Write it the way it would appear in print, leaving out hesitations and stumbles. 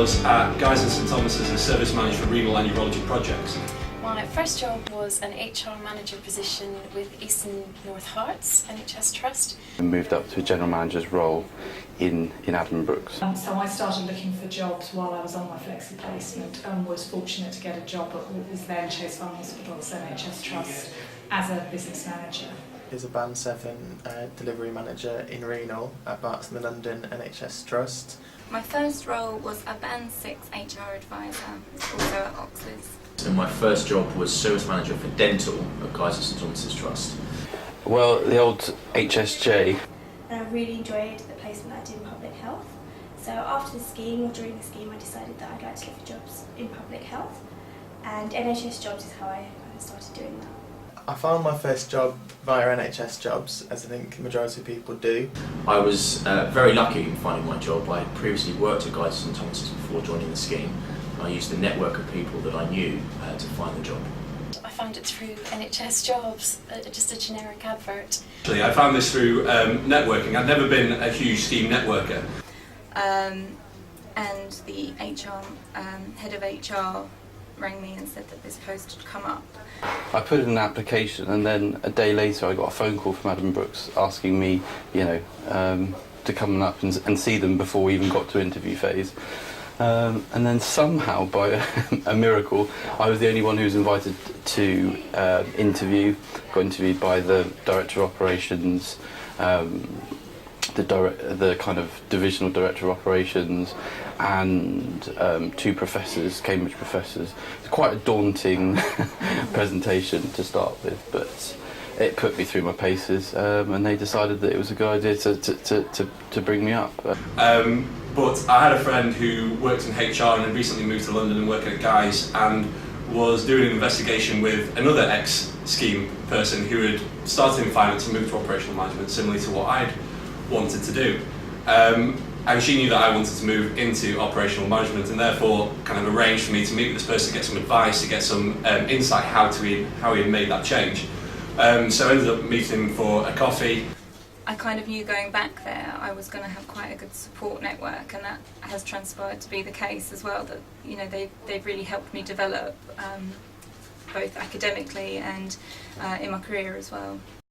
was at Guy's and St Thomas's as a service manager for renal and urology projects. My first job was an HR manager position with Eastern North Hearts NHS Trust. I moved up to a general manager's role in Alumni. So I started looking for jobs while I was on my flexi placement and was fortunate to get a job at what was then Chase Farm Hospital's NHS Trust as a business manager. Is a Band 7 delivery manager in renal at Barts and the London NHS Trust. My first role was a Band 6 HR advisor, also at Oxley's. So my first job was service manager for dental at Guy's and St Thomas's Trust. Well, the old HSJ. And I really enjoyed the placement I did in public health. So after the scheme, or during the scheme, I decided that I'd like to look for jobs in public health. And NHS jobs is how I kind of started doing that. I found my first job via NHS jobs, as I think the majority of people do. I was very lucky in finding my job. I had previously worked at Guy's and St Thomas's before joining the scheme. I used the network of people that I knew to find the job. I found it through NHS jobs, just a generic advert. Actually, I found this through networking. I'd never been a huge scheme networker. And the HR, head of HR rang me and said that this post had come up. I put in an application, and then a day later I got a phone call from Adam Brooks asking me, to come up and see them before we even got to interview phase. And then somehow, by a miracle, I was the only one who was invited to interview. Got interviewed by the director of operations, the kind of divisional director of operations, and two professors, Cambridge professors. It's quite a daunting presentation to start with, but it put me through my paces, and they decided that it was a good idea to bring me up. But I had a friend who worked in HR and had recently moved to London and worked at Guy's, and was doing an investigation with another ex-scheme person who had started in finance and moved to operational management, similarly to what I'd wanted to do. And she knew that I wanted to move into operational management, and therefore kind of arranged for me to meet with this person to get some advice, to get some insight how he had made that change. So I ended up meeting him for a coffee. I kind of knew going back there I was going to have quite a good support network, and that has transpired to be the case as well, that they've really helped me develop both academically and in my career as well.